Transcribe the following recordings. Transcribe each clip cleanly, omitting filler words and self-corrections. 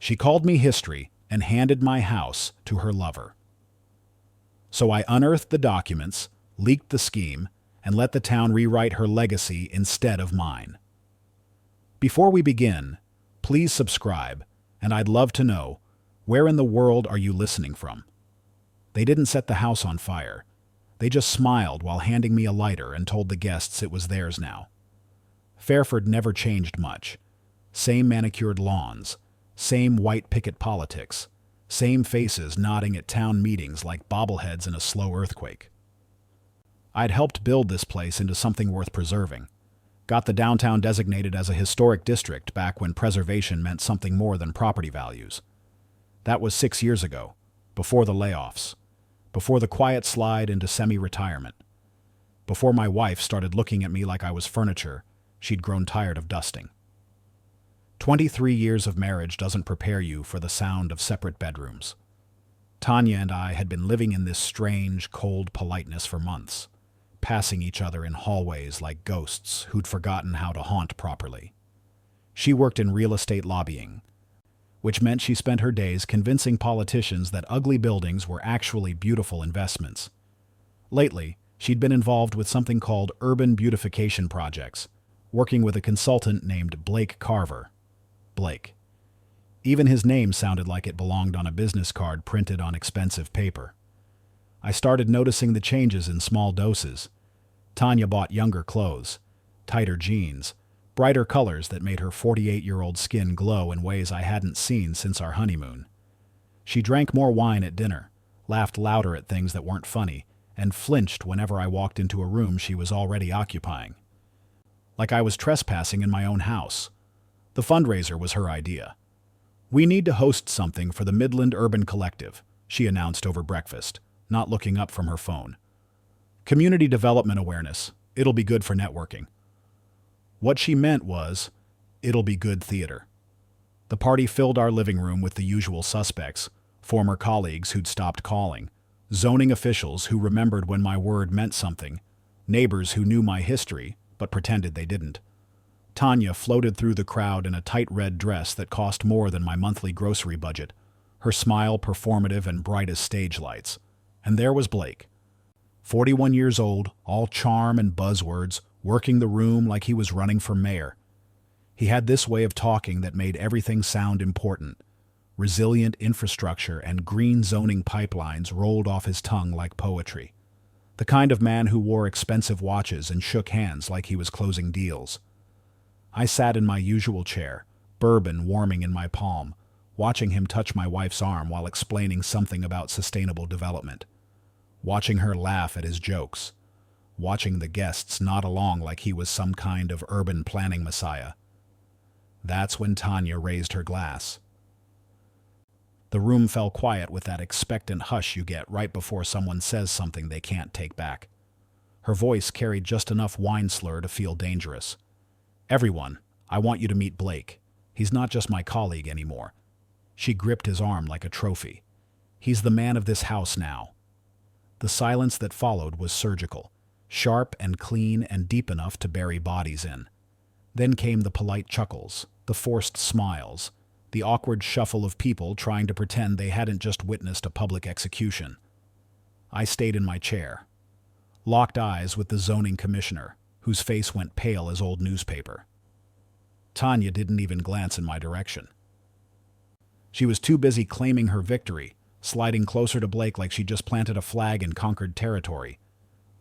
She called me history and handed my house to her lover. So I unearthed the documents, leaked the scheme, and let the town rewrite her legacy instead of mine. Before we begin, please subscribe, and I'd love to know, where in the world are you listening from? They didn't set the house on fire. They just smiled while handing me a lighter and told the guests it was theirs now. Fairford never changed much. Same manicured lawns, same white picket politics, same faces nodding at town meetings like bobbleheads in a slow earthquake. I'd helped build this place into something worth preserving. Got the downtown designated as a historic district back when preservation meant something more than property values. That was 6 years ago, before the layoffs, before the quiet slide into semi-retirement, before my wife started looking at me like I was furniture she'd grown tired of dusting. 23 years of marriage doesn't prepare you for the sound of separate bedrooms. Tanya and I had been living in this strange, cold politeness for months, passing each other in hallways like ghosts who'd forgotten how to haunt properly. She worked in real estate lobbying, which meant she spent her days convincing politicians that ugly buildings were actually beautiful investments. Lately, she'd been involved with something called urban beautification projects, working with a consultant named Blake Carver. Blake. Even his name sounded like it belonged on a business card printed on expensive paper. I started noticing the changes in small doses. Tanya bought younger clothes, tighter jeans, brighter colors that made her 48-year-old skin glow in ways I hadn't seen since our honeymoon. She drank more wine at dinner, laughed louder at things that weren't funny, and flinched whenever I walked into a room she was already occupying. Like I was trespassing in my own house. The fundraiser was her idea. "We need to host something for the Midland Urban Collective," she announced over breakfast, not looking up from her phone. "Community development awareness. It'll be good for networking." What she meant was, it'll be good theater. The party filled our living room with the usual suspects, former colleagues who'd stopped calling, zoning officials who remembered when my word meant something, neighbors who knew my history but pretended they didn't. Tanya floated through the crowd in a tight red dress that cost more than my monthly grocery budget, her smile performative and bright as stage lights. And there was Blake, 41 years old, all charm and buzzwords, working the room like he was running for mayor. He had this way of talking that made everything sound important. Resilient infrastructure and green zoning pipelines rolled off his tongue like poetry. The kind of man who wore expensive watches and shook hands like he was closing deals. I sat in my usual chair, bourbon warming in my palm, watching him touch my wife's arm while explaining something about sustainable development. Watching her laugh at his jokes. Watching the guests nod along like he was some kind of urban planning messiah. That's when Tanya raised her glass. The room fell quiet with that expectant hush you get right before someone says something they can't take back. Her voice carried just enough wine slur to feel dangerous. "Everyone, I want you to meet Blake. He's not just my colleague anymore." She gripped his arm like a trophy. "He's the man of this house now." The silence that followed was surgical, sharp and clean and deep enough to bury bodies in. Then came the polite chuckles, the forced smiles, the awkward shuffle of people trying to pretend they hadn't just witnessed a public execution. I stayed in my chair, locked eyes with the zoning commissioner, whose face went pale as old newspaper. Tanya didn't even glance in my direction. She was too busy claiming her victory, sliding closer to Blake like she just planted a flag in conquered territory.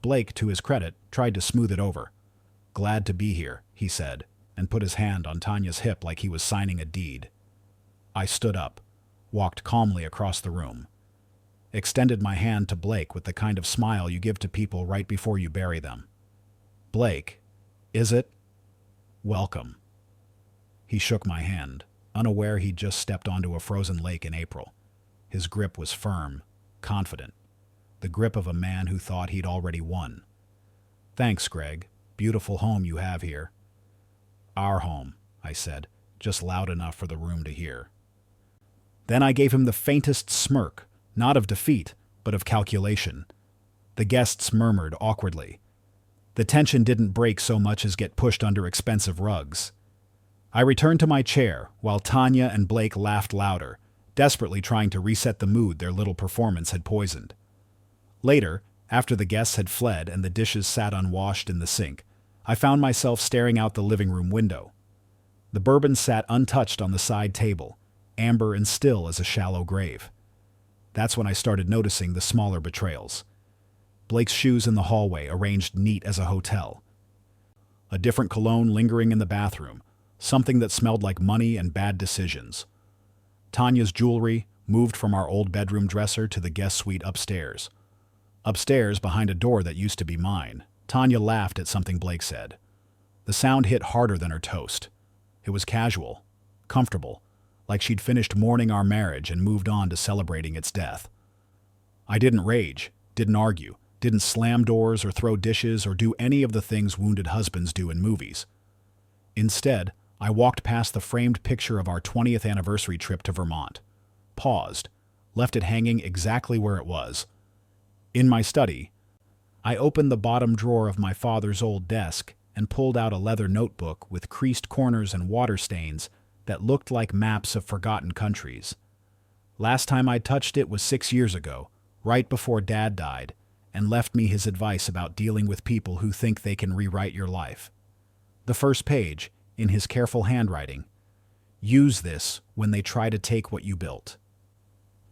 Blake, to his credit, tried to smooth it over. "Glad to be here," he said, and put his hand on Tanya's hip like he was signing a deed. I stood up, walked calmly across the room, extended my hand to Blake with the kind of smile you give to people right before you bury them. "Blake, is it? Welcome." He shook my hand, unaware he'd just stepped onto a frozen lake in April. His grip was firm, confident, the grip of a man who thought he'd already won. "Thanks, Greg. Beautiful home you have here." "Our home," I said, just loud enough for the room to hear. Then I gave him the faintest smirk, not of defeat, but of calculation. The guests murmured awkwardly. The tension didn't break so much as get pushed under expensive rugs. I returned to my chair while Tanya and Blake laughed louder, desperately trying to reset the mood their little performance had poisoned. Later, after the guests had fled and the dishes sat unwashed in the sink, I found myself staring out the living room window. The bourbon sat untouched on the side table, amber and still as a shallow grave. That's when I started noticing the smaller betrayals. Blake's shoes in the hallway arranged neat as a hotel. A different cologne lingering in the bathroom, something that smelled like money and bad decisions. Tanya's jewelry moved from our old bedroom dresser to the guest suite upstairs. Upstairs, behind a door that used to be mine, Tanya laughed at something Blake said. The sound hit harder than her toast. It was casual, comfortable, like she'd finished mourning our marriage and moved on to celebrating its death. I didn't rage, didn't argue, didn't slam doors or throw dishes or do any of the things wounded husbands do in movies. Instead, I walked past the framed picture of our 20th anniversary trip to Vermont, paused, left it hanging exactly where it was. In my study, I opened the bottom drawer of my father's old desk and pulled out a leather notebook with creased corners and water stains that looked like maps of forgotten countries. Last time I touched it was 6 years ago, right before Dad died, and left me his advice about dealing with people who think they can rewrite your life. The first page, in his careful handwriting, "Use this when they try to take what you built."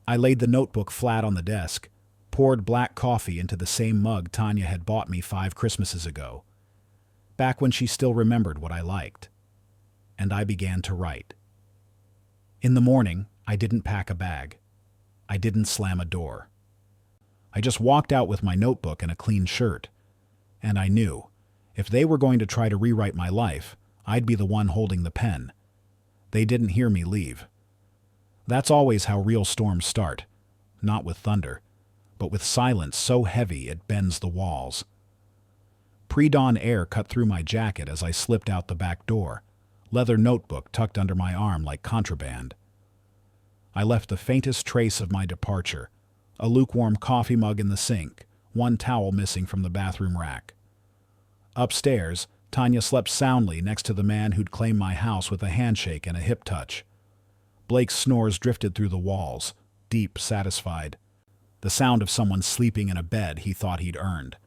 I laid the notebook flat on the desk, poured black coffee into the same mug Tanya had bought me 5 Christmases ago, back when she still remembered what I liked. And I began to write. In the morning, I didn't pack a bag. I didn't slam a door. I just walked out with my notebook and a clean shirt. And I knew, if they were going to try to rewrite my life, I'd be the one holding the pen. They didn't hear me leave. That's always how real storms start. Not with thunder, but with silence so heavy it bends the walls. Pre-dawn air cut through my jacket as I slipped out the back door, leather notebook tucked under my arm like contraband. I left the faintest trace of my departure, a lukewarm coffee mug in the sink, one towel missing from the bathroom rack. Upstairs, Tanya slept soundly next to the man who'd claimed my house with a handshake and a hip touch. Blake's snores drifted through the walls, deep, satisfied, the sound of someone sleeping in a bed he thought he'd earned.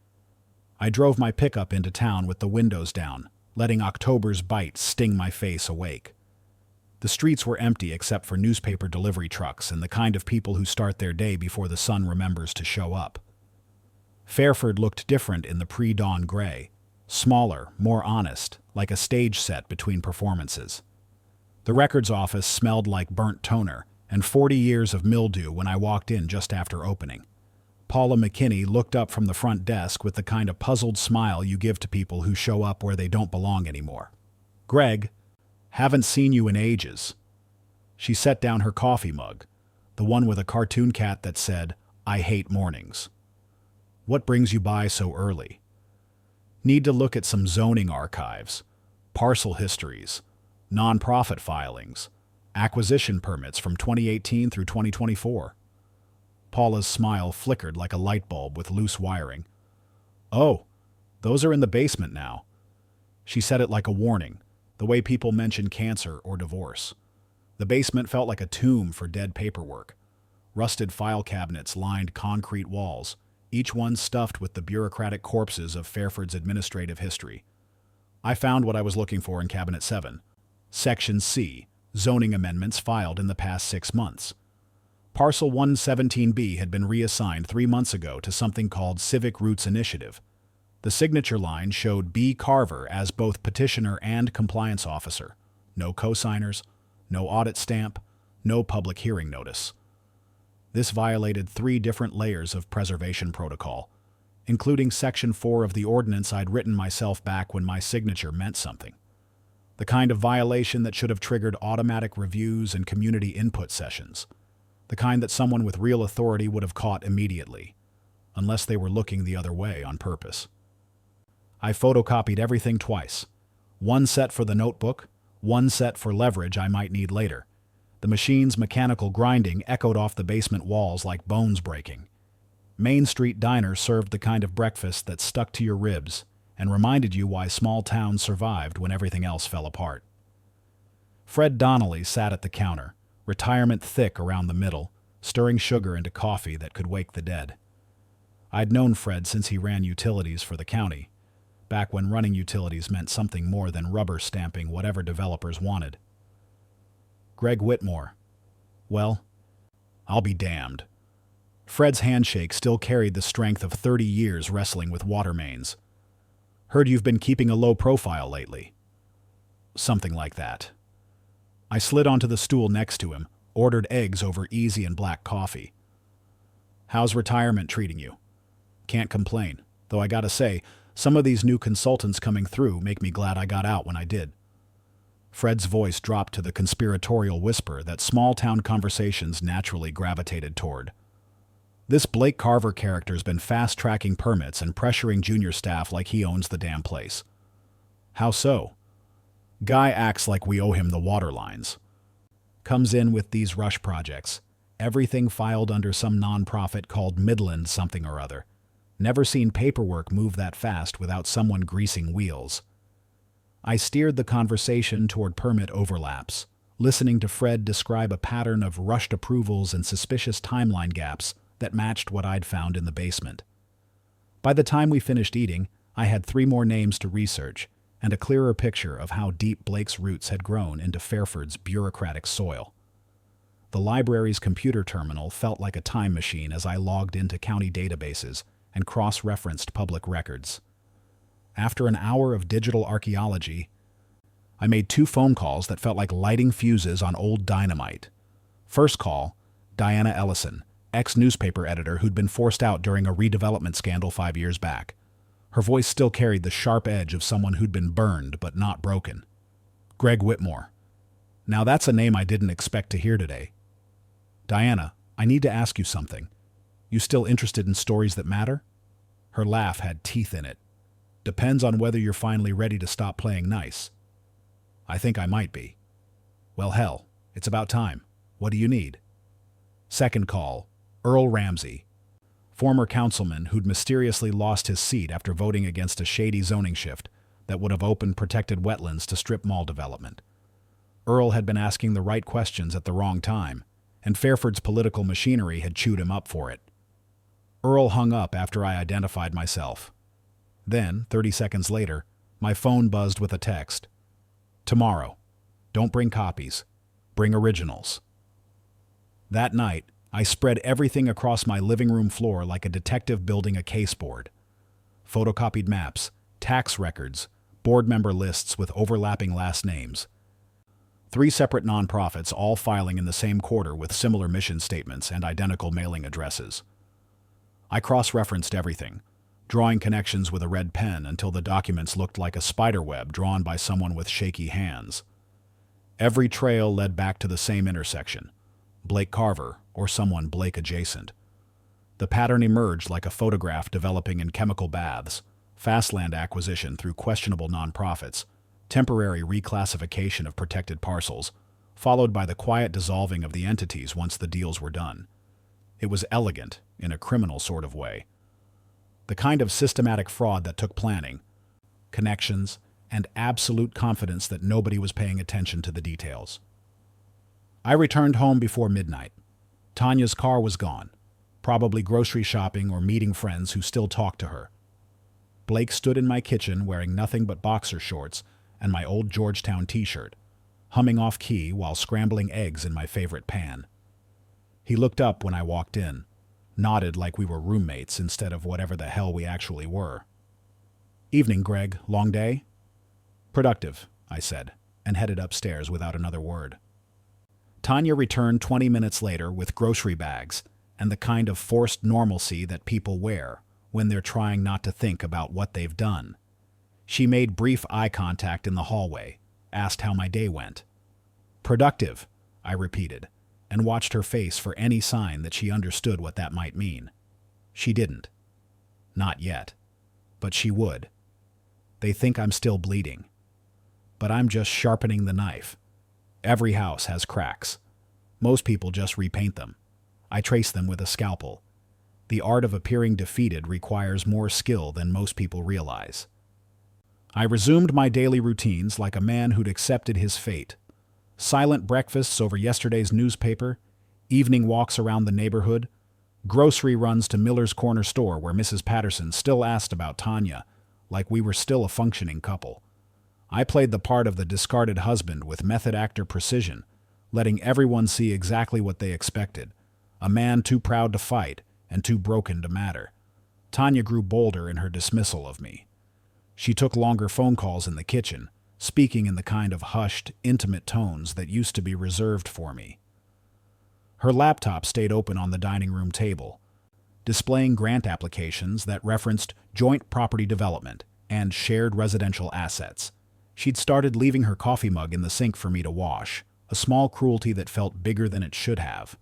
I drove my pickup into town with the windows down, letting October's bite sting my face awake. The streets were empty except for newspaper delivery trucks and the kind of people who start their day before the sun remembers to show up. Fairford looked different in the pre-dawn gray, smaller, more honest, like a stage set between performances. The records office smelled like burnt toner and 40 years of mildew when I walked in just after opening. Paula McKinney looked up from the front desk with the kind of puzzled smile you give to people who show up where they don't belong anymore. "Greg, haven't seen you in ages." She set down her coffee mug, the one with a cartoon cat that said, "I hate mornings." "What brings you by so early?" "Need to look at some zoning archives, parcel histories, nonprofit filings, acquisition permits from 2018 through 2024. Paula's smile flickered like a light bulb with loose wiring. "Oh, those are in the basement now." She said it like a warning, the way people mention cancer or divorce. The basement felt like a tomb for dead paperwork. Rusted file cabinets lined concrete walls, each one stuffed with the bureaucratic corpses of Fairford's administrative history. I found what I was looking for in Cabinet 7. Section C, zoning amendments filed in the past 6 months. Parcel 117B had been reassigned 3 months ago to something called Civic Roots Initiative. The signature line showed B. Carver as both petitioner and compliance officer. No co-signers, no audit stamp, no public hearing notice. This violated 3 different layers of preservation protocol, including Section 4 of the ordinance I'd written myself back when my signature meant something. The kind of violation that should have triggered automatic reviews and community input sessions. The kind that someone with real authority would have caught immediately, unless they were looking the other way on purpose. I photocopied everything twice. One set for the notebook, one set for leverage I might need later. The machine's mechanical grinding echoed off the basement walls like bones breaking. Main Street Diner served the kind of breakfast that stuck to your ribs and reminded you why small towns survived when everything else fell apart. Fred Donnelly sat at the counter, retirement thick around the middle, stirring sugar into coffee that could wake the dead. I'd known Fred since he ran utilities for the county, back when running utilities meant something more than rubber stamping whatever developers wanted. Greg Whitmore. Well, I'll be damned. Fred's handshake still carried the strength of 30 years wrestling with water mains. Heard you've been keeping a low profile lately. Something like that. I slid onto the stool next to him, ordered eggs over easy and black coffee. How's retirement treating you? Can't complain, though I gotta say, some of these new consultants coming through make me glad I got out when I did. Fred's voice dropped to the conspiratorial whisper that small-town conversations naturally gravitated toward. This Blake Carver character's been fast-tracking permits and pressuring junior staff like he owns the damn place. How so? Guy acts like we owe him the water lines. Comes in with these rush projects. Everything filed under some nonprofit called Midland something or other. Never seen paperwork move that fast without someone greasing wheels. I steered the conversation toward permit overlaps, listening to Fred describe a pattern of rushed approvals and suspicious timeline gaps that matched what I'd found in the basement. By the time we finished eating, I had 3 more names to research and a clearer picture of how deep Blake's roots had grown into Fairford's bureaucratic soil. The library's computer terminal felt like a time machine as I logged into county databases and cross-referenced public records. After an hour of digital archaeology, I made 2 phone calls that felt like lighting fuses on old dynamite. First call, Diana Ellison, ex-newspaper editor who'd been forced out during a redevelopment scandal 5 years back. Her voice still carried the sharp edge of someone who'd been burned but not broken. Greg Whitmore. Now that's a name I didn't expect to hear today. Diana, I need to ask you something. You still interested in stories that matter? Her laugh had teeth in it. Depends on whether you're finally ready to stop playing nice. I think I might be. Well, hell, it's about time. What do you need? Second call, Earl Ramsey, former councilman who'd mysteriously lost his seat after voting against a shady zoning shift that would have opened protected wetlands to strip mall development. Earl had been asking the right questions at the wrong time, and Fairford's political machinery had chewed him up for it. Earl hung up after I identified myself. Then, 30 seconds later, my phone buzzed with a text. Tomorrow. Don't bring copies. Bring originals. That night, I spread everything across my living room floor like a detective building a caseboard. Photocopied maps, tax records, board member lists with overlapping last names. 3 separate nonprofits all filing in the same quarter with similar mission statements and identical mailing addresses. I cross-referenced everything, drawing connections with a red pen until the documents looked like a spider web drawn by someone with shaky hands. Every trail led back to the same intersection, Blake Carver or someone Blake adjacent. The pattern emerged like a photograph developing in chemical baths, fast land acquisition through questionable nonprofits, temporary reclassification of protected parcels, followed by the quiet dissolving of the entities once the deals were done. It was elegant, in a criminal sort of way. The kind of systematic fraud that took planning, connections, and absolute confidence that nobody was paying attention to the details. I returned home before midnight. Tanya's car was gone, probably grocery shopping or meeting friends who still talked to her. Blake stood in my kitchen wearing nothing but boxer shorts and my old Georgetown t-shirt, humming off key while scrambling eggs in my favorite pan. He looked up when I walked in, nodded like we were roommates instead of whatever the hell we actually were. Evening, Greg. Long day? Productive, I said, and headed upstairs without another word. Tanya returned 20 minutes later with grocery bags and the kind of forced normalcy that people wear when they're trying not to think about what they've done. She made brief eye contact in the hallway, asked how my day went. Productive, I repeated, and watched her face for any sign that she understood what that might mean. She didn't. Not yet. But she would. They think I'm still bleeding. But I'm just sharpening the knife. Every house has cracks. Most people just repaint them. I trace them with a scalpel. The art of appearing defeated requires more skill than most people realize. I resumed my daily routines like a man who'd accepted his fate. Silent breakfasts over yesterday's newspaper, evening walks around the neighborhood, grocery runs to Miller's Corner store where Mrs. Patterson still asked about Tanya, like we were still a functioning couple. I played the part of the discarded husband with method actor precision, letting everyone see exactly what they expected, a man too proud to fight and too broken to matter. Tanya grew bolder in her dismissal of me. She took longer phone calls in the kitchen, speaking in the kind of hushed, intimate tones that used to be reserved for me. Her laptop stayed open on the dining room table, displaying grant applications that referenced joint property development and shared residential assets. She'd started leaving her coffee mug in the sink for me to wash, a small cruelty that felt bigger than it should have.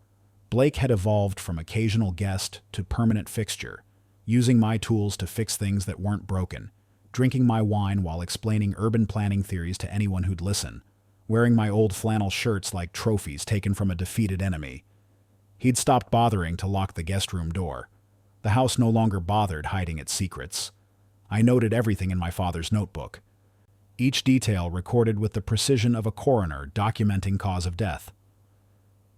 Blake had evolved from occasional guest to permanent fixture, using my tools to fix things that weren't broken, drinking my wine while explaining urban planning theories to anyone who'd listen, wearing my old flannel shirts like trophies taken from a defeated enemy. He'd stopped bothering to lock the guest room door. The house no longer bothered hiding its secrets. I noted everything in my father's notebook, each detail recorded with the precision of a coroner documenting cause of death.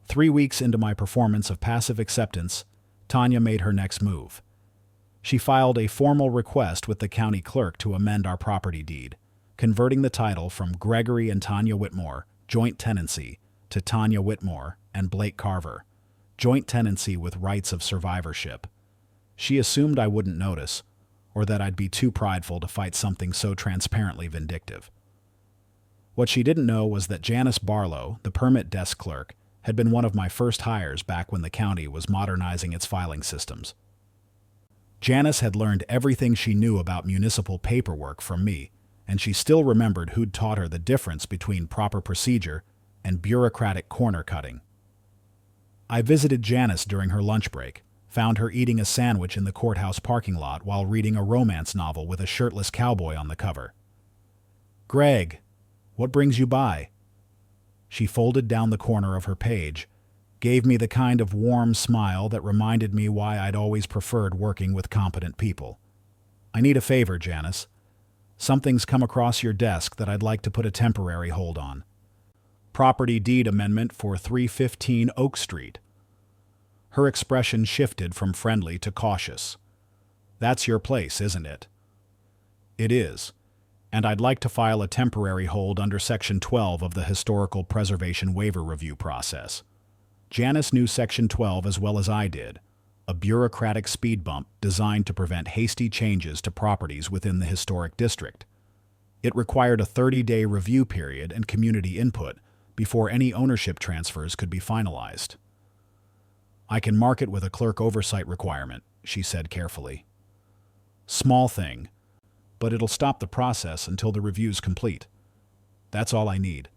3 weeks into my performance of passive acceptance, Tanya made her next move. She filed a formal request with the county clerk to amend our property deed, converting the title from Gregory and Tanya Whitmore, joint tenancy, to Tanya Whitmore and Blake Carver, joint tenancy with rights of survivorship. She assumed I wouldn't notice, or that I'd be too prideful to fight something so transparently vindictive. What she didn't know was that Janice Barlow, the permit desk clerk, had been one of my first hires back when the county was modernizing its filing systems. Janice had learned everything she knew about municipal paperwork from me, and she still remembered who'd taught her the difference between proper procedure and bureaucratic corner cutting. I visited Janice during her lunch break, found her eating a sandwich in the courthouse parking lot while reading a romance novel with a shirtless cowboy on the cover. "Greg, what brings you by?" She folded down the corner of her page, gave me the kind of warm smile that reminded me why I'd always preferred working with competent people. "I need a favor, Janice. Something's come across your desk that I'd like to put a temporary hold on. Property deed amendment for 315 Oak Street." Her expression shifted from friendly to cautious. "That's your place, isn't it?" "It is, and I'd like to file a temporary hold under Section 12 of the Historical Preservation Waiver Review process." Janice knew Section 12 as well as I did, a bureaucratic speed bump designed to prevent hasty changes to properties within the historic district. It required a 30-day review period and community input before any ownership transfers could be finalized. "I can mark it with a clerk oversight requirement," she said carefully. "Small thing, but it'll stop the process until the review's complete. That's all I need."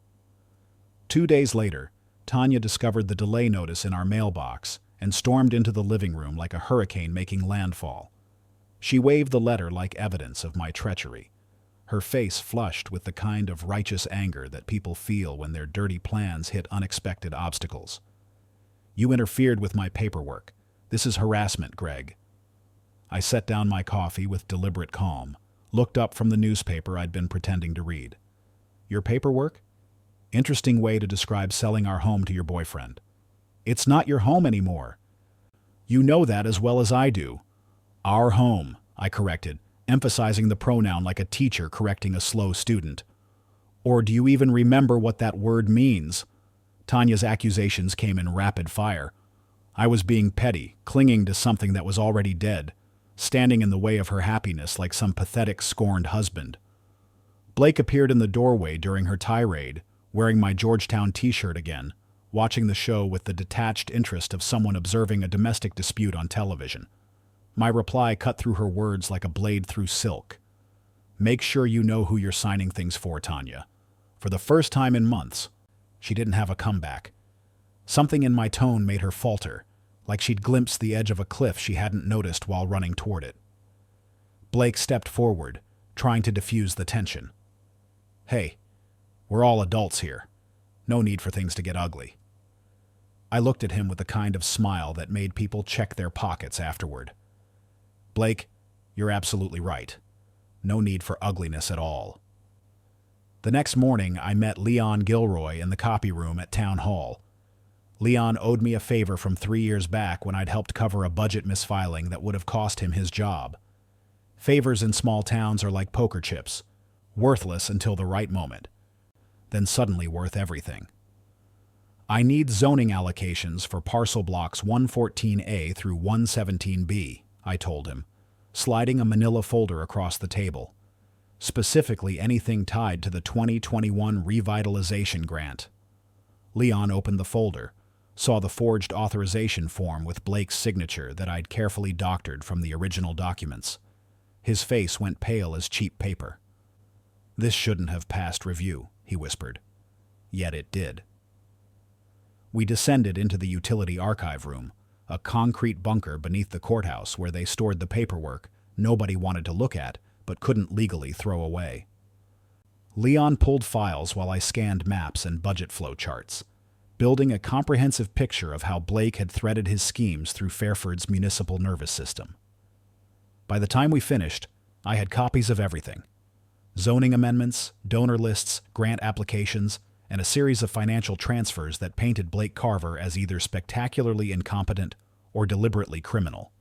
2 days later, Tanya discovered the delay notice in our mailbox and stormed into the living room like a hurricane making landfall. She waved the letter like evidence of my treachery, her face flushed with the kind of righteous anger that people feel when their dirty plans hit unexpected obstacles. "You interfered with my paperwork. This is harassment, Greg." I set down my coffee with deliberate calm, looked up from the newspaper I'd been pretending to read. "Your paperwork? Interesting way to describe selling our home to your boyfriend." "It's not your home anymore." "You know that as well as I do." "Our home," I corrected, emphasizing the pronoun like a teacher correcting a slow student. "Or do you even remember what that word means?" Tanya's accusations came in rapid fire. I was being petty, clinging to something that was already dead, standing in the way of her happiness like some pathetic, scorned husband. Blake appeared in the doorway during her tirade, wearing my Georgetown t-shirt again, watching the show with the detached interest of someone observing a domestic dispute on television. My reply cut through her words like a blade through silk. "Make sure you know who you're signing things for, Tanya." For the first time in months, she didn't have a comeback. Something in my tone made her falter, like she'd glimpsed the edge of a cliff she hadn't noticed while running toward it. Blake stepped forward, trying to diffuse the tension. "Hey, we're all adults here. No need for things to get ugly." I looked at him with the kind of smile that made people check their pockets afterward. "Blake, you're absolutely right. No need for ugliness at all." The next morning, I met Leon Gilroy in the copy room at Town Hall. Leon owed me a favor from 3 years back when I'd helped cover a budget misfiling that would have cost him his job. Favors in small towns are like poker chips, worthless until the right moment, then suddenly worth everything. I need zoning allocations for parcel blocks 114A through 117B, I told him, sliding a manila folder across the table. Specifically anything tied to the 2021 Revitalization Grant. Leon opened the folder, saw the forged authorization form with Blake's signature that I'd carefully doctored from the original documents. His face went pale as cheap paper. "This shouldn't have passed review," he whispered. Yet it did. We descended into the utility archive room, a concrete bunker beneath the courthouse where they stored the paperwork nobody wanted to look at but couldn't legally throw away. Leon pulled files while I scanned maps and budget flow charts, building a comprehensive picture of how Blake had threaded his schemes through Fairford's municipal nervous system. By the time we finished, I had copies of everything: zoning amendments, donor lists, grant applications, and a series of financial transfers that painted Blake Carver as either spectacularly incompetent or deliberately criminal.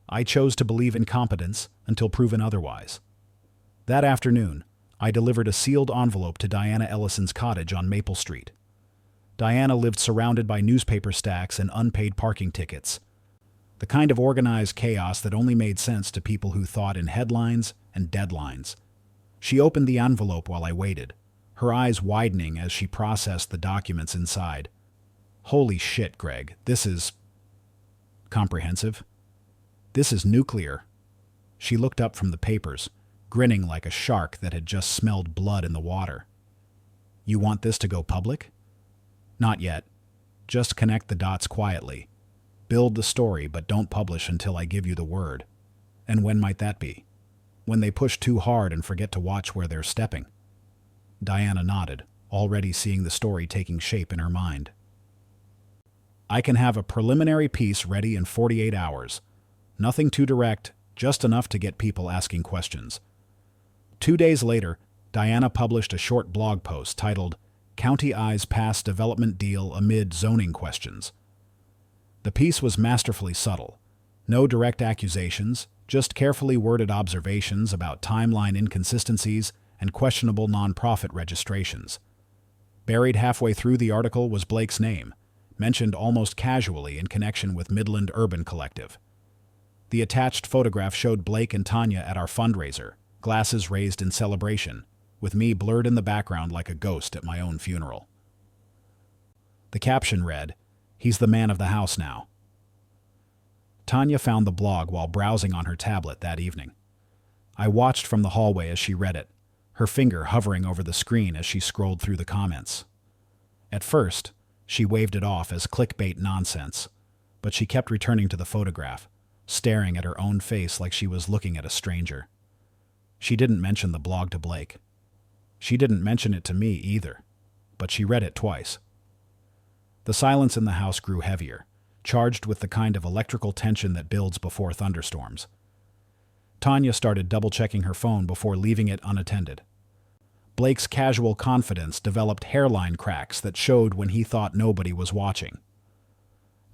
I chose to believe incompetence until proven otherwise. That afternoon, I delivered a sealed envelope to Diana Ellison's cottage on Maple Street. Diana lived surrounded by newspaper stacks and unpaid parking tickets, the kind of organized chaos that only made sense to people who thought in headlines and deadlines. She opened the envelope while I waited, her eyes widening as she processed the documents inside. "Holy shit, Greg, this is comprehensive. This is nuclear." She looked up from the papers, grinning like a shark that had just smelled blood in the water. "You want this to go public?" "Not yet. Just connect the dots quietly. Build the story, but don't publish until I give you the word." "And when might that be?" "When they push too hard and forget to watch where they're stepping." Diana nodded, already seeing the story taking shape in her mind. "I can have a preliminary piece ready in 48 hours. Nothing too direct, just enough to get people asking questions." 2 days later, Diana published a short blog post titled, "County Eyes Pass Development Deal Amid Zoning Questions." The piece was masterfully subtle. No direct accusations, just carefully worded observations about timeline inconsistencies and questionable nonprofit registrations. Buried halfway through the article was Blake's name, mentioned almost casually in connection with Midland Urban Collective. The attached photograph showed Blake and Tanya at our fundraiser, glasses raised in celebration, with me blurred in the background like a ghost at my own funeral. The caption read, "He's the man of the house now." Tanya found the blog while browsing on her tablet that evening. I watched from the hallway as she read it, her finger hovering over the screen as she scrolled through the comments. At first, she waved it off as clickbait nonsense, but she kept returning to the photograph, staring at her own face like she was looking at a stranger. She didn't mention the blog to Blake. She didn't mention it to me either, but she read it twice. The silence in the house grew heavier, charged with the kind of electrical tension that builds before thunderstorms. Tanya started double-checking her phone before leaving it unattended. Blake's casual confidence developed hairline cracks that showed when he thought nobody was watching.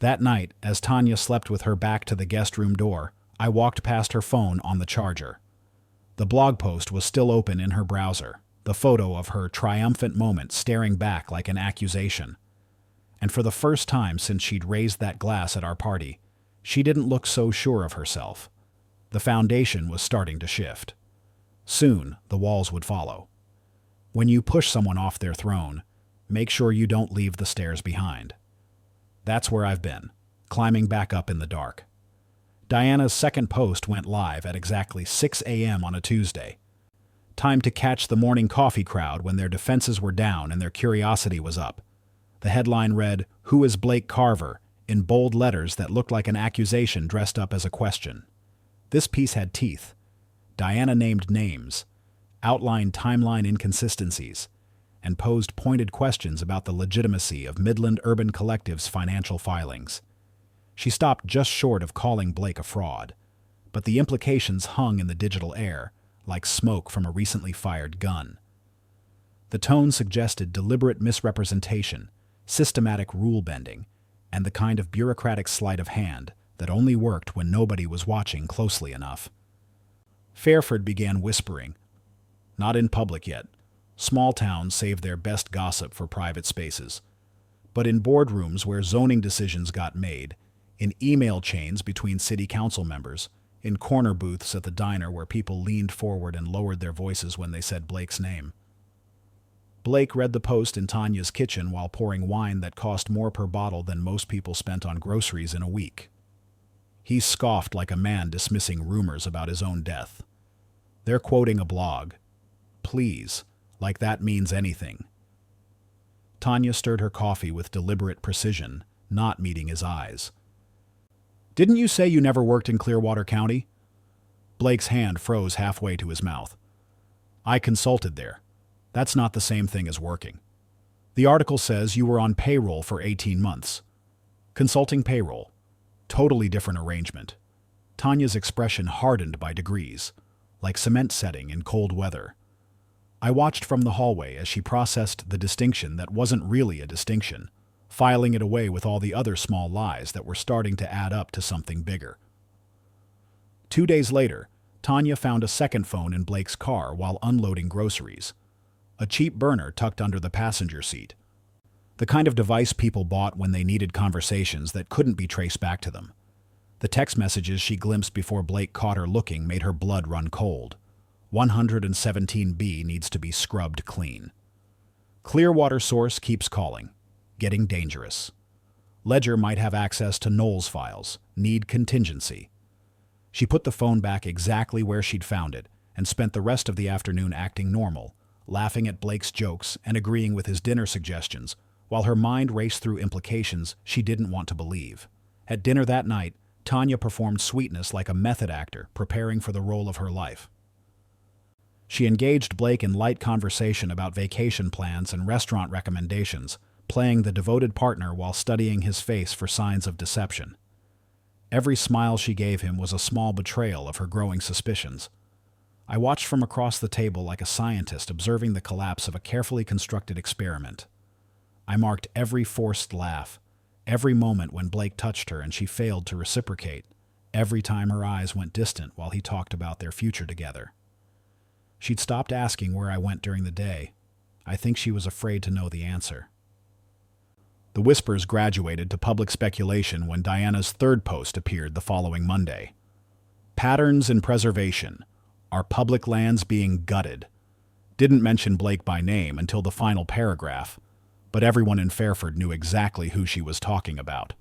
That night, as Tanya slept with her back to the guest room door, I walked past her phone on the charger. The blog post was still open in her browser, the photo of her triumphant moment staring back like an accusation. And for the first time since she'd raised that glass at our party, she didn't look so sure of herself. The foundation was starting to shift. Soon, the walls would follow. When you push someone off their throne, make sure you don't leave the stairs behind. That's where I've been, climbing back up in the dark. Diana's second post went live at exactly 6 a.m. on a Tuesday. Time to catch the morning coffee crowd when their defenses were down and their curiosity was up. The headline read, "Who is Blake Carver?" in bold letters that looked like an accusation dressed up as a question. This piece had teeth. Diana named names, outlined timeline inconsistencies, and posed pointed questions about the legitimacy of Midland Urban Collective's financial filings. She stopped just short of calling Blake a fraud, but the implications hung in the digital air, like smoke from a recently fired gun. The tone suggested deliberate misrepresentation, systematic rule-bending, and the kind of bureaucratic sleight of hand that only worked when nobody was watching closely enough. Fairford began whispering. Not in public yet. Small towns save their best gossip for private spaces. But in boardrooms where zoning decisions got made, in email chains between city council members, in corner booths at the diner where people leaned forward and lowered their voices when they said Blake's name. Blake read the post in Tanya's kitchen while pouring wine that cost more per bottle than most people spent on groceries in a week. He scoffed like a man dismissing rumors about his own death. They're quoting a blog. Please, like that means anything. Tanya stirred her coffee with deliberate precision, not meeting his eyes. Didn't you say you never worked in Clearwater County? Blake's hand froze halfway to his mouth. I consulted there. That's not the same thing as working. The article says you were on payroll for 18 months. Consulting payroll. Totally different arrangement. Tanya's expression hardened by degrees, like cement setting in cold weather. I watched from the hallway as she processed the distinction that wasn't really a distinction, filing it away with all the other small lies that were starting to add up to something bigger. 2 days later, Tanya found a second phone in Blake's car while unloading groceries. A cheap burner tucked under the passenger seat. The kind of device people bought when they needed conversations that couldn't be traced back to them. The text messages she glimpsed before Blake caught her looking made her blood run cold. 117B needs to be scrubbed clean. Clearwater source keeps calling. Getting dangerous. Ledger might have access to Knowles files. Need contingency. She put the phone back exactly where she'd found it and spent the rest of the afternoon acting normal, laughing at Blake's jokes and agreeing with his dinner suggestions, while her mind raced through implications she didn't want to believe. At dinner that night, Tanya performed sweetness like a method actor preparing for the role of her life. She engaged Blake in light conversation about vacation plans and restaurant recommendations, playing the devoted partner while studying his face for signs of deception. Every smile she gave him was a small betrayal of her growing suspicions. I watched from across the table like a scientist observing the collapse of a carefully constructed experiment. I marked every forced laugh, every moment when Blake touched her and she failed to reciprocate, every time her eyes went distant while he talked about their future together. She'd stopped asking where I went during the day. I think she was afraid to know the answer. The whispers graduated to public speculation when Diana's third post appeared the following Monday. Patterns in preservation. Are public lands being gutted? Didn't mention Blake by name until the final paragraph, but everyone in Fairford knew exactly who she was talking about.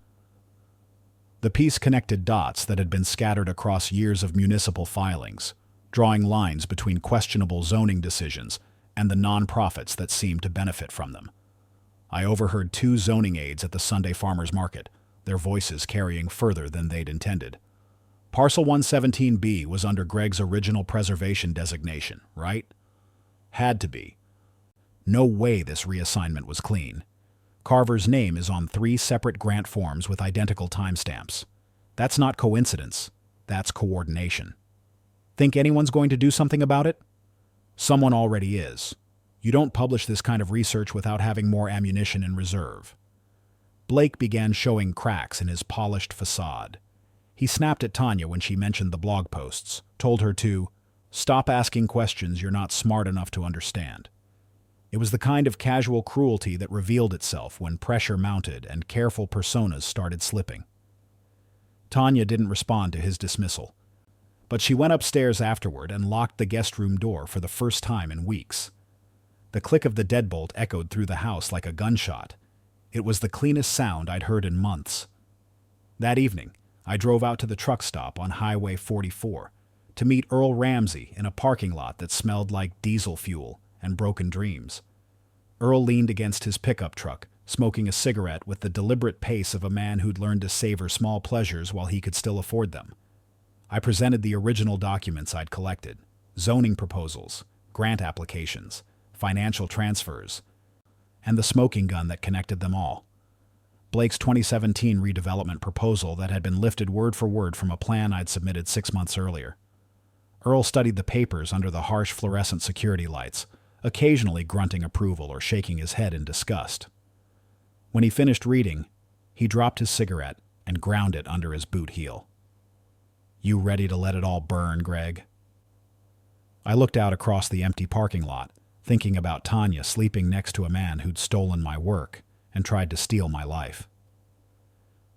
The piece connected dots that had been scattered across years of municipal filings, drawing lines between questionable zoning decisions and the nonprofits that seemed to benefit from them. I overheard 2 zoning aides at the Sunday farmers market, their voices carrying further than they'd intended. Parcel 117B was under Greg's original preservation designation, right? Had to be. No way this reassignment was clean. Carver's name is on 3 separate grant forms with identical timestamps. That's not coincidence. That's coordination. Think anyone's going to do something about it? Someone already is. You don't publish this kind of research without having more ammunition in reserve. Blake began showing cracks in his polished facade. He snapped at Tanya when she mentioned the blog posts, told her to stop asking questions you're not smart enough to understand. It was the kind of casual cruelty that revealed itself when pressure mounted and careful personas started slipping. Tanya didn't respond to his dismissal, but she went upstairs afterward and locked the guest room door for the first time in weeks. The click of the deadbolt echoed through the house like a gunshot. It was the cleanest sound I'd heard in months. That evening, I drove out to the truck stop on Highway 44 to meet Earl Ramsey in a parking lot that smelled like diesel fuel and broken dreams. Earl leaned against his pickup truck, smoking a cigarette with the deliberate pace of a man who'd learned to savor small pleasures while he could still afford them. I presented the original documents I'd collected, zoning proposals, grant applications, financial transfers, and the smoking gun that connected them all. Blake's 2017 redevelopment proposal that had been lifted word for word from a plan I'd submitted 6 months earlier. Earl studied the papers under the harsh fluorescent security lights, occasionally grunting approval or shaking his head in disgust. When he finished reading, he dropped his cigarette and ground it under his boot heel. "You ready to let it all burn, Greg?" I looked out across the empty parking lot, thinking about Tanya sleeping next to a man who'd stolen my work and tried to steal my life.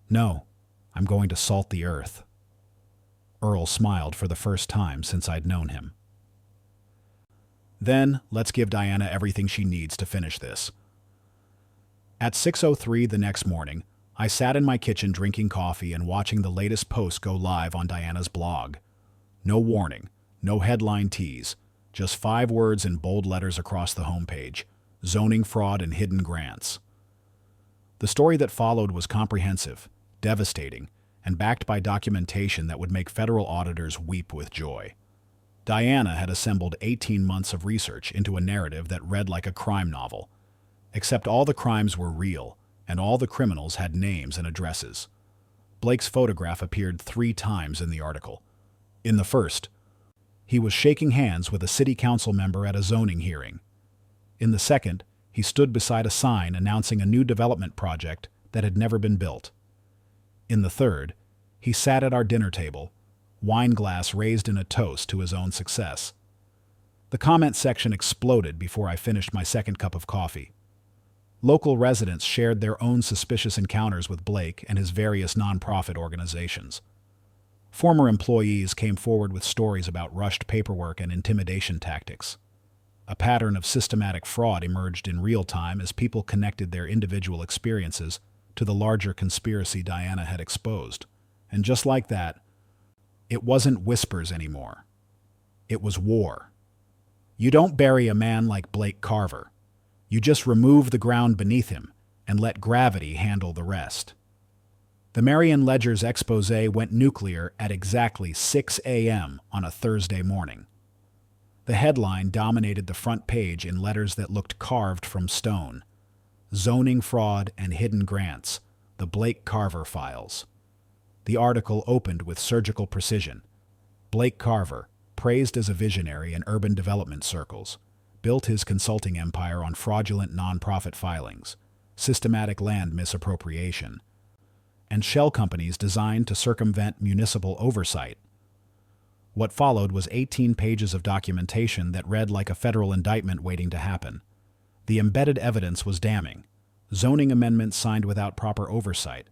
"No, I'm going to salt the earth." Earl smiled for the first time since I'd known him. "Then, let's give Diana everything she needs to finish this." At 6:03 the next morning, I sat in my kitchen drinking coffee and watching the latest post go live on Diana's blog. No warning, no headline tease, just 5 words in bold letters across the homepage: zoning fraud and hidden grants. The story that followed was comprehensive, devastating, and backed by documentation that would make federal auditors weep with joy. Diana had assembled 18 months of research into a narrative that read like a crime novel, except all the crimes were real, and all the criminals had names and addresses. Blake's photograph appeared 3 times in the article. In the first, he was shaking hands with a city council member at a zoning hearing. In the second, he stood beside a sign announcing a new development project that had never been built. In the third, he sat at our dinner table, wine glass raised in a toast to his own success. The comment section exploded before I finished my second cup of coffee. Local residents shared their own suspicious encounters with Blake and his various nonprofit organizations. Former employees came forward with stories about rushed paperwork and intimidation tactics. A pattern of systematic fraud emerged in real time as people connected their individual experiences to the larger conspiracy Diana had exposed. And just like that, it wasn't whispers anymore. It was war. You don't bury a man like Blake Carver. You just remove the ground beneath him and let gravity handle the rest. The Marion Ledger's expose went nuclear at exactly 6 a.m. on a Thursday morning. The headline dominated the front page in letters that looked carved from stone: "Zoning Fraud and Hidden Grants, the Blake Carver Files." The article opened with surgical precision. Blake Carver, praised as a visionary in urban development circles, built his consulting empire on fraudulent nonprofit filings, systematic land misappropriation, and shell companies designed to circumvent municipal oversight. What followed was 18 pages of documentation that read like a federal indictment waiting to happen. The embedded evidence was damning: zoning amendments signed without proper oversight,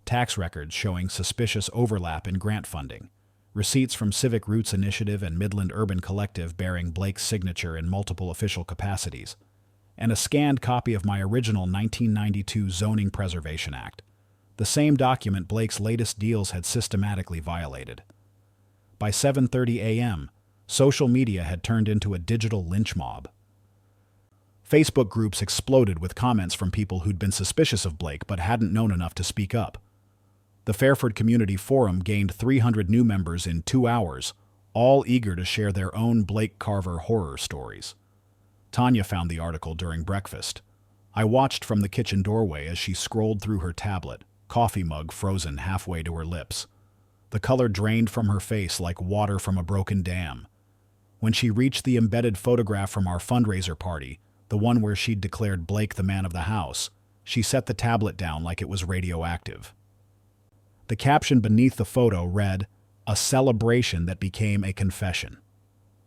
tax records showing suspicious overlap in grant funding, receipts from Civic Roots Initiative and Midland Urban Collective bearing Blake's signature in multiple official capacities, and a scanned copy of my original 1992 Zoning Preservation Act, the same document Blake's latest deals had systematically violated. By 7:30 a.m., social media had turned into a digital lynch mob. Facebook groups exploded with comments from people who'd been suspicious of Blake but hadn't known enough to speak up. The Fairford Community Forum gained 300 new members in 2 hours, all eager to share their own Blake Carver horror stories. Tanya found the article during breakfast. I watched from the kitchen doorway as she scrolled through her tablet, coffee mug frozen halfway to her lips. The color drained from her face like water from a broken dam. When she reached the embedded photograph from our fundraiser party, the one where she'd declared Blake the man of the house, she set the tablet down like it was radioactive. The caption beneath the photo read, "A celebration that became a confession."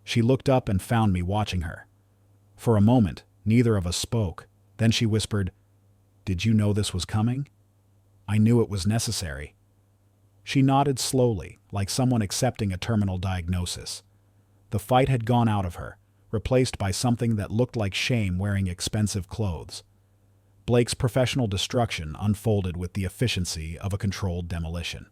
She looked up and found me watching her. For a moment, neither of us spoke. Then she whispered, "Did you know this was coming?" "I knew it was necessary." She nodded slowly, like someone accepting a terminal diagnosis. The fight had gone out of her, replaced by something that looked like shame wearing expensive clothes. Blake's professional destruction unfolded with the efficiency of a controlled demolition.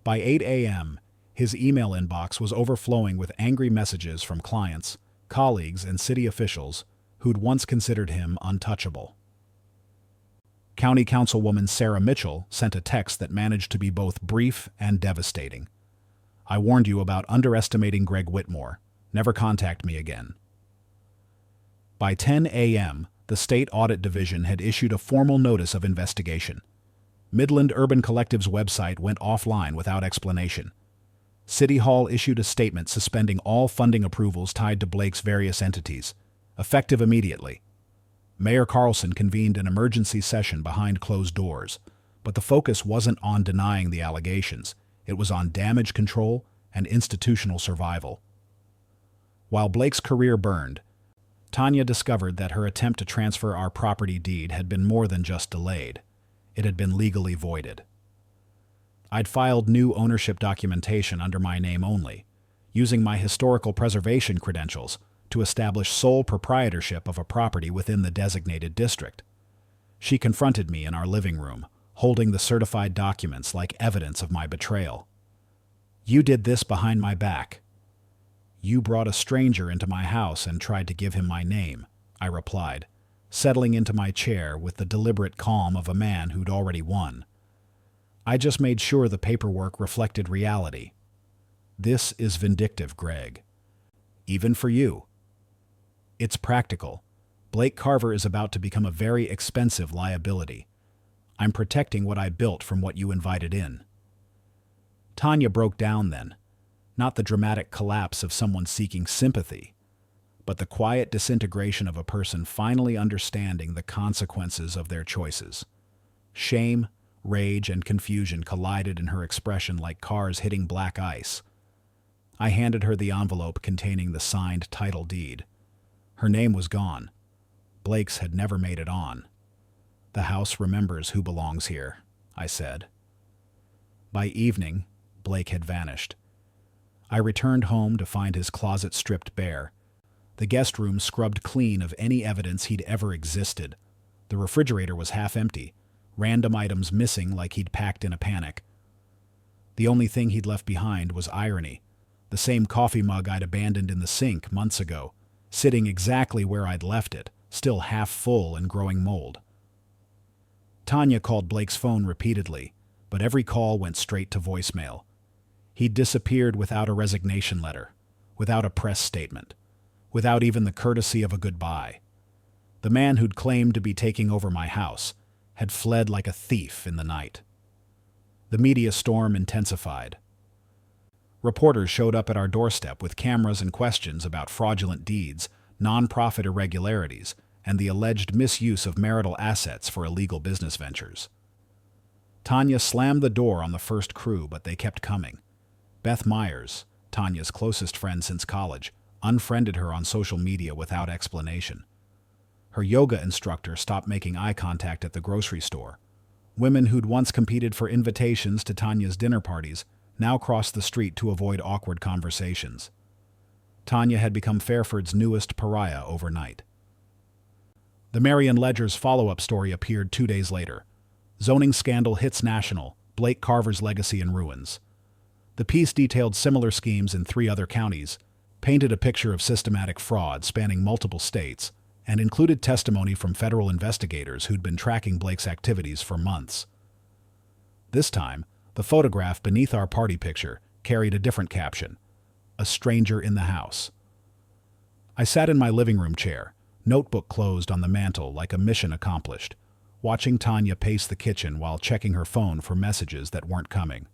By 8 a.m., his email inbox was overflowing with angry messages from clients, colleagues, and city officials who'd once considered him untouchable. County Councilwoman Sarah Mitchell sent a text that managed to be both brief and devastating. "I warned you about underestimating Greg Whitmore. Never contact me again." By 10 a.m., the State Audit Division had issued a formal notice of investigation. Midland Urban Collective's website went offline without explanation. City Hall issued a statement suspending all funding approvals tied to Blake's various entities, effective immediately. Mayor Carlson convened an emergency session behind closed doors, but the focus wasn't on denying the allegations. It was on damage control and institutional survival. While Blake's career burned, Tanya discovered that her attempt to transfer our property deed had been more than just delayed. It had been legally voided. I'd filed new ownership documentation under my name only, using my historical preservation credentials to establish sole proprietorship of a property within the designated district. She confronted me in our living room, holding the certified documents like evidence of my betrayal. "You did this behind my back. You brought a stranger into my house and tried to give him my name," I replied, settling into my chair with the deliberate calm of a man who'd already won. "I just made sure the paperwork reflected reality. This is vindictive, Greg. Even for you. It's practical. Blake Carver is about to become a very expensive liability. I'm protecting what I built from what you invited in." Tanya broke down then, not the dramatic collapse of someone seeking sympathy, but the quiet disintegration of a person finally understanding the consequences of their choices. Shame, rage, and confusion collided in her expression like cars hitting black ice. I handed her the envelope containing the signed title deed. Her name was gone. Blake's had never made it on. "The house remembers who belongs here," I said. By evening, Blake had vanished. I returned home to find his closet stripped bare, the guest room scrubbed clean of any evidence he'd ever existed. The refrigerator was half empty, random items missing like he'd packed in a panic. The only thing he'd left behind was irony, the same coffee mug I'd abandoned in the sink months ago, sitting exactly where I'd left it, still half full and growing mold. Tanya called Blake's phone repeatedly, but every call went straight to voicemail. He'd disappeared without a resignation letter, without a press statement, without even the courtesy of a goodbye. The man who'd claimed to be taking over my house had fled like a thief in the night. The media storm intensified. Reporters showed up at our doorstep with cameras and questions about fraudulent deeds, nonprofit irregularities, and the alleged misuse of marital assets for illegal business ventures. Tanya slammed the door on the first crew, but they kept coming. Beth Myers, Tanya's closest friend since college, unfriended her on social media without explanation. Her yoga instructor stopped making eye contact at the grocery store. Women who'd once competed for invitations to Tanya's dinner parties now crossed the street to avoid awkward conversations. Tanya had become Fairford's newest pariah overnight. The Marion Ledger's follow-up story appeared 2 days later. Zoning scandal hits national, Blake Carver's legacy in ruins. The piece detailed similar schemes in 3 other counties, painted a picture of systematic fraud spanning multiple states, and included testimony from federal investigators who'd been tracking Blake's activities for months. This time, the photograph beneath our party picture carried a different caption: "A stranger in the house." I sat in my living room chair, notebook closed on the mantel like a mission accomplished, watching Tanya pace the kitchen while checking her phone for messages that weren't coming.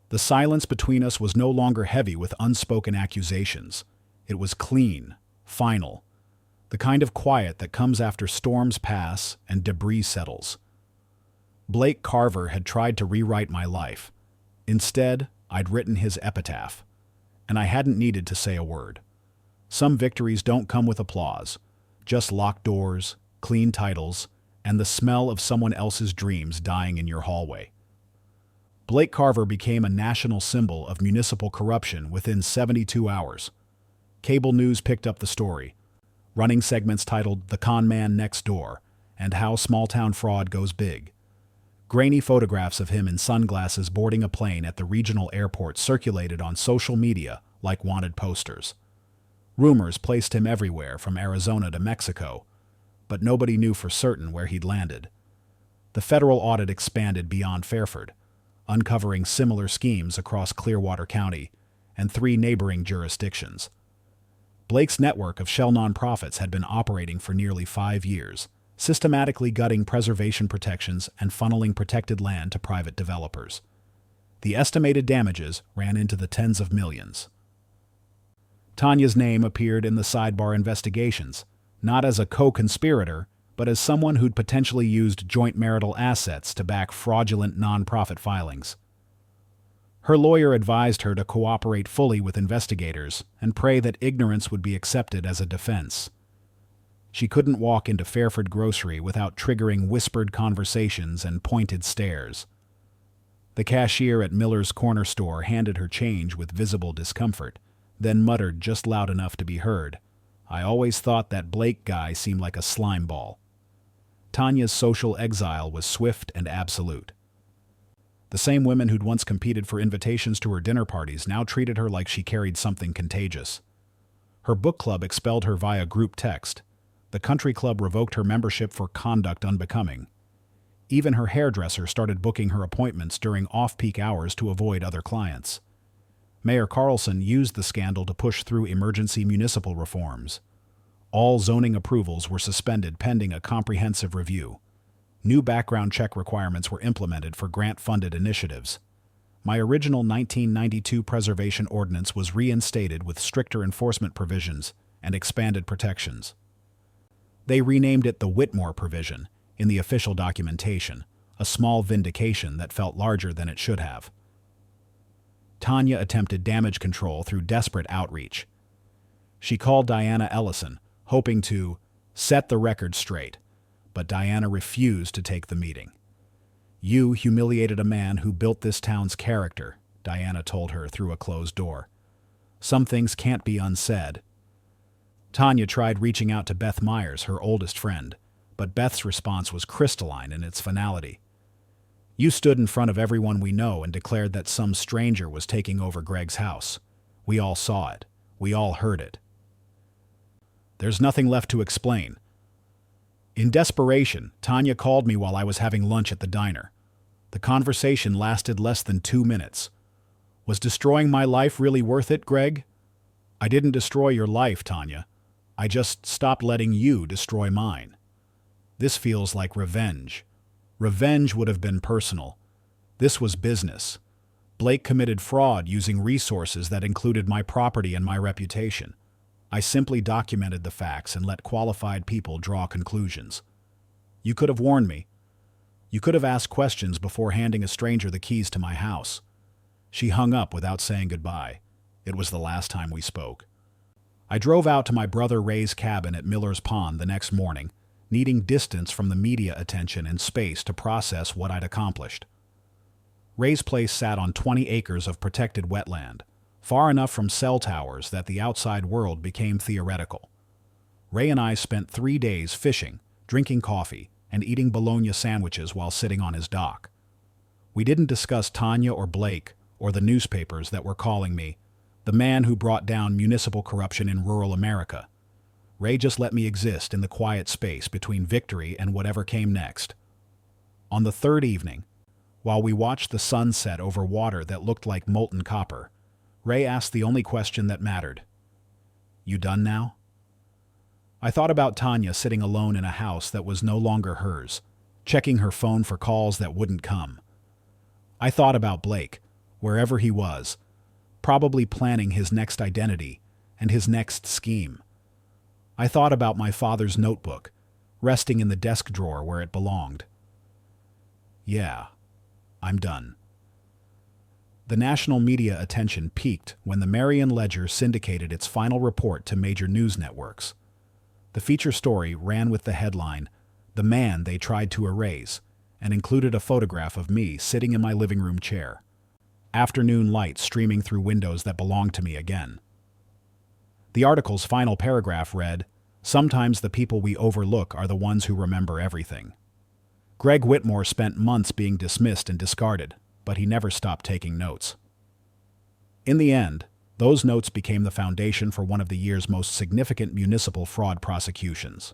The silence between us was no longer heavy with unspoken accusations. It was clean, final, the kind of quiet that comes after storms pass and debris settles. Blake Carver had tried to rewrite my life. Instead, I'd written his epitaph, and I hadn't needed to say a word. Some victories don't come with applause, just locked doors, clean titles, and the smell of someone else's dreams dying in your hallway. Blake Carver became a national symbol of municipal corruption within 72 hours. Cable news picked up the story, running segments titled "The Con Man Next Door" and "How Small-Town Fraud Goes Big." Grainy photographs of him in sunglasses boarding a plane at the regional airport circulated on social media like wanted posters. Rumors placed him everywhere from Arizona to Mexico, but nobody knew for certain where he'd landed. The federal audit expanded beyond Fairford, uncovering similar schemes across Clearwater County and 3 neighboring jurisdictions. Blake's network of shell nonprofits had been operating for nearly 5 years, systematically gutting preservation protections and funneling protected land to private developers. The estimated damages ran into the tens of millions. Tanya's name appeared in the sidebar investigations, not as a co-conspirator, but as someone who'd potentially used joint marital assets to back fraudulent nonprofit filings. Her lawyer advised her to cooperate fully with investigators and pray that ignorance would be accepted as a defense. She couldn't walk into Fairford Grocery without triggering whispered conversations and pointed stares. The cashier at Miller's corner store handed her change with visible discomfort, then muttered just loud enough to be heard, "I always thought that Blake guy seemed like a slime ball." Tanya's social exile was swift and absolute. The same women who'd once competed for invitations to her dinner parties now treated her like she carried something contagious. Her book club expelled her via group text. The country club revoked her membership for conduct unbecoming. Even her hairdresser started booking her appointments during off-peak hours to avoid other clients. Mayor Carlson used the scandal to push through emergency municipal reforms. All zoning approvals were suspended pending a comprehensive review. New background check requirements were implemented for grant-funded initiatives. My original 1992 preservation ordinance was reinstated with stricter enforcement provisions and expanded protections. They renamed it the Whitmore provision in the official documentation, a small vindication that felt larger than it should have. Tanya attempted damage control through desperate outreach. She called Diana Ellison, hoping to set the record straight, but Diana refused to take the meeting. "You humiliated a man who built this town's character," Diana told her through a closed door. "Some things can't be unsaid." Tanya tried reaching out to Beth Myers, her oldest friend, but Beth's response was crystalline in its finality. "You stood in front of everyone we know and declared that some stranger was taking over Greg's house. We all saw it. We all heard it. There's nothing left to explain." In desperation, Tanya called me while I was having lunch at the diner. The conversation lasted less than 2 minutes. "Was destroying my life really worth it, Greg?" "I didn't destroy your life, Tanya. I just stopped letting you destroy mine. This feels like revenge. Revenge would have been personal. This was business. Blake committed fraud using resources that included my property and my reputation. I simply documented the facts and let qualified people draw conclusions. You could have warned me. You could have asked questions before handing a stranger the keys to my house." She hung up without saying goodbye. It was the last time we spoke. I drove out to my brother Ray's cabin at Miller's Pond the next morning, needing distance from the media attention and space to process what I'd accomplished. Ray's place sat on 20 acres of protected wetland, far enough from cell towers that the outside world became theoretical. Ray and I spent 3 days fishing, drinking coffee, and eating bologna sandwiches while sitting on his dock. We didn't discuss Tanya or Blake or the newspapers that were calling me the man who brought down municipal corruption in rural America. Ray just let me exist in the quiet space between victory and whatever came next. On the third evening, while we watched the sun set over water that looked like molten copper, Ray asked the only question that mattered. "You done now?" I thought about Tanya sitting alone in a house that was no longer hers, checking her phone for calls that wouldn't come. I thought about Blake, wherever he was, probably planning his next identity and his next scheme. I thought about my father's notebook, resting in the desk drawer where it belonged. Yeah, I'm done. The national media attention peaked when the Marion Ledger syndicated its final report to major news networks. The feature story ran with the headline, "The Man They Tried to Erase," and included a photograph of me sitting in my living room chair. Afternoon light streaming through windows that belonged to me again. The article's final paragraph read, "Sometimes the people we overlook are the ones who remember everything." Greg Whitmore spent months being dismissed and discarded, but he never stopped taking notes. In the end, those notes became the foundation for one of the year's most significant municipal fraud prosecutions.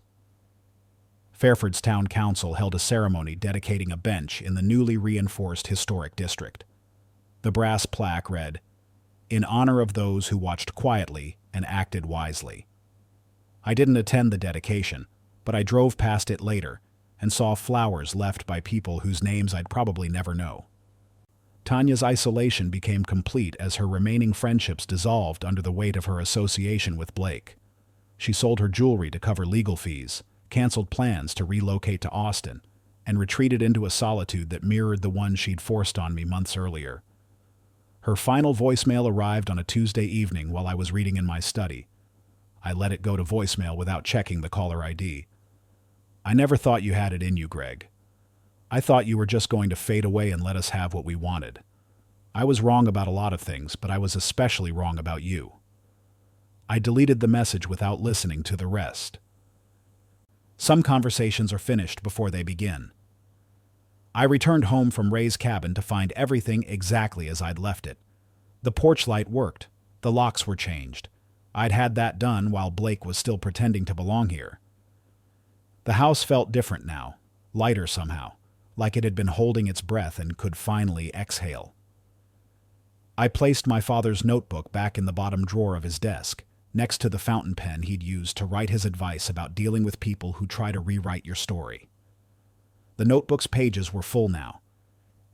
Fairford's town council held a ceremony dedicating a bench in the newly reinforced historic district. The brass plaque read, "In honor of those who watched quietly and acted wisely." I didn't attend the dedication, but I drove past it later and saw flowers left by people whose names I'd probably never know. Tanya's isolation became complete as her remaining friendships dissolved under the weight of her association with Blake. She sold her jewelry to cover legal fees, canceled plans to relocate to Austin, and retreated into a solitude that mirrored the one she'd forced on me months earlier. Her final voicemail arrived on a Tuesday evening while I was reading in my study. I let it go to voicemail without checking the caller ID. "I never thought you had it in you, Greg. I thought you were just going to fade away and let us have what we wanted. I was wrong about a lot of things, but I was especially wrong about you." I deleted the message without listening to the rest. Some conversations are finished before they begin. I returned home from Ray's cabin to find everything exactly as I'd left it. The porch light worked. The locks were changed. I'd had that done while Blake was still pretending to belong here. The house felt different now, lighter somehow, like it had been holding its breath and could finally exhale. I placed my father's notebook back in the bottom drawer of his desk, next to the fountain pen he'd used to write his advice about dealing with people who try to rewrite your story. The notebook's pages were full now.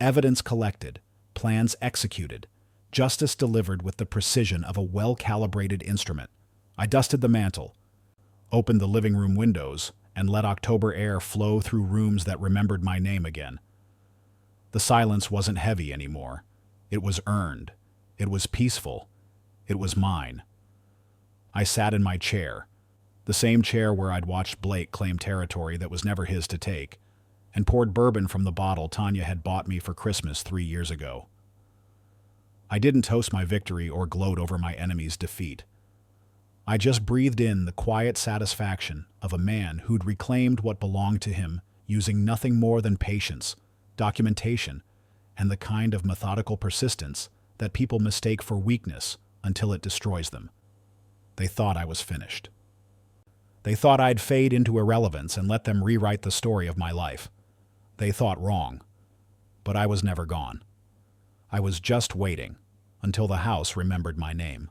Evidence collected, plans executed, justice delivered with the precision of a well-calibrated instrument. I dusted the mantel, opened the living room windows, and let October air flow through rooms that remembered my name again. The silence wasn't heavy anymore. It was earned. It was peaceful. It was mine. I sat in my chair, the same chair where I'd watched Blake claim territory that was never his to take, and poured bourbon from the bottle Tanya had bought me for Christmas 3 years ago. I didn't toast my victory or gloat over my enemy's defeat. I just breathed in the quiet satisfaction of a man who'd reclaimed what belonged to him using nothing more than patience, documentation, and the kind of methodical persistence that people mistake for weakness until it destroys them. They thought I was finished. They thought I'd fade into irrelevance and let them rewrite the story of my life. They thought wrong, but I was never gone. I was just waiting until the house remembered my name.